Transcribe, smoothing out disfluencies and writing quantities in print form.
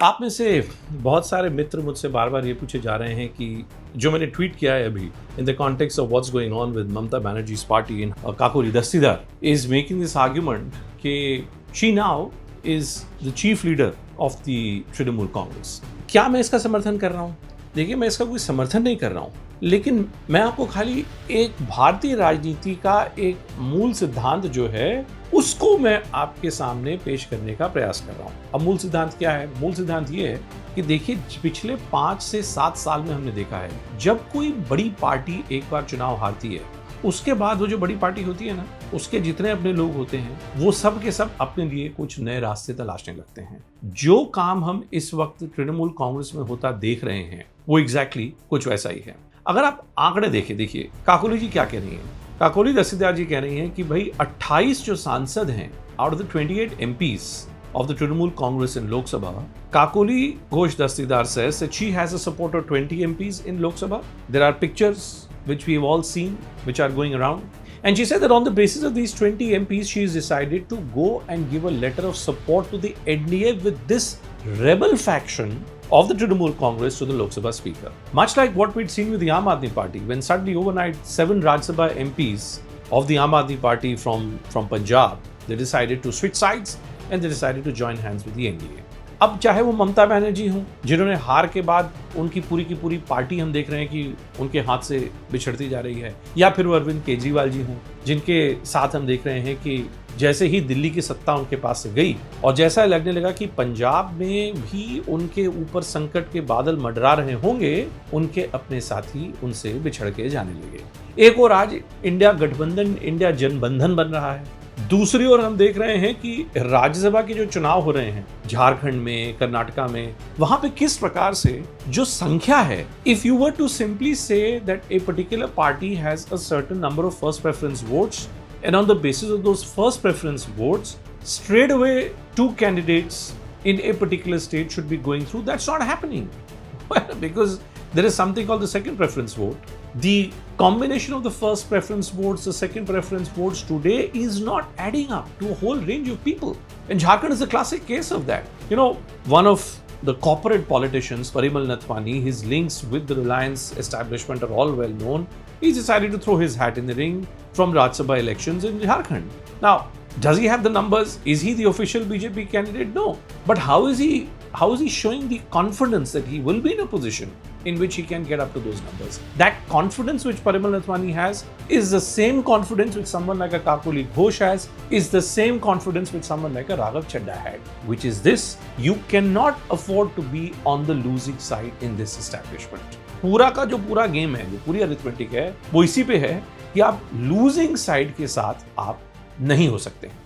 आप में से बहुत सारे मित्र मुझसे बार बार ये पूछे जा रहे हैं कि जो मैंने ट्वीट किया है अभी in the context of what's going on with Mamata Banerjee's party in Kakoli Dastidar is making this argument कि she now is the chief leader of the Trinamool Congress. क्या मैं इसका समर्थन कर रहा हूँ? देखिए, मैं इसका कोई समर्थन नहीं कर रहा हूँ, लेकिन मैं आपको खाली एक भारतीय राजनीति का एक मूल सिद्धांत जो है उसको मैं आपके सामने पेश करने का प्रयास कर रहा हूँ। अब मूल सिद्धांत क्या है? मूल सिद्धांत ये है कि देखिए, पिछले 5 से 7 साल में हमने देखा है जब कोई बड़ी पार्टी एक बार चुनाव हारती है, उसके बाद वो जो बड़ी पार्टी होती है ना, उसके जितने अपने लोग होते हैं वो सब के सब अपने लिए कुछ नए रास्ते तलाशने लगते हैं। जो काम हम इस वक्त तृणमूल कांग्रेस में होता देख रहे हैं वो एग्जैक्टली कुछ वैसा ही है। अगर आप आंकड़े देखिए काकोली जी क्या कह रही हैं। काकोली दस्तीदार जी कह रही हैं कि भाई 28 जो सांसद हैं out of the 28 MPs of the Trinamool Congress in Lok Sabha, Kakoli Ghosh Dastidar says that she has a support of 20 MPs in Lok Sabha. There are pictures which we have all seen which are going around. And she said that on the basis of these 20 MPs, she has decided to go and give a letter of support to the NDA with this rebel faction of the Trinamool Congress to the Lok Sabha Speaker. Much like what we'd seen with the Aam Aadmi Party, when suddenly overnight 7 Rajya Sabha MPs of the Aam Aadmi Party from Punjab, they decided to switch sides and they decided to join hands with the NDA. अब चाहे वो ममता बनर्जी हों, जिन्होंने हार के बाद उनकी पूरी की पूरी पार्टी हम देख रहे हैं कि उनके हाथ से बिछड़ती जा रही है, या फिर वो अरविंद केजरीवाल जी हों, जिनके साथ हम देख रहे हैं कि जैसे ही दिल्ली की सत्ता उनके पास से गई और जैसा लगने लगा कि पंजाब में भी उनके ऊपर संकट के बादल मंडरा रहे होंगे, उनके अपने साथी उनसे बिछड़ के जाने लगे। एक और आज इंडिया गठबंधन, इंडिया जनबंधन बन रहा है। दूसरी ओर हम देख रहे हैं कि राज्यसभा के जो चुनाव हो रहे हैं झारखंड में, कर्नाटका में, वहां पे किस प्रकार से जो संख्या है, if you were to simply say that a particular party has a certain number of first preference votes and on the basis of those first preference votes, straight away 2 candidates in a particular state should be going through. That's not happening. Because there is something called the second preference vote. The combination of the first preference votes, the second preference votes today is not adding up to a whole range of people. And Jharkhand is a classic case of that. You know, one of the corporate politicians, Parimal Nathwani, his links with the Reliance establishment are all well known. He's decided to throw his hat in the ring from Rajya Sabha elections in Jharkhand. Now, does he have the numbers? Is he the official BJP candidate? No. But how is he showing the confidence that he will be in a position in which he can get up to those numbers? That confidence which Parimal Nathwani has is the same confidence which someone like a Kakoli Ghosh has, is the same confidence which someone like a Raghav Chadha had, which is this: you cannot afford to be on the losing side in this establishment. पूरा का जो पूरा game है, जो पूरी arithmetic है, वो इसी पे है कि आप लूजिंग साइड के साथ आप नहीं हो सकते हैं।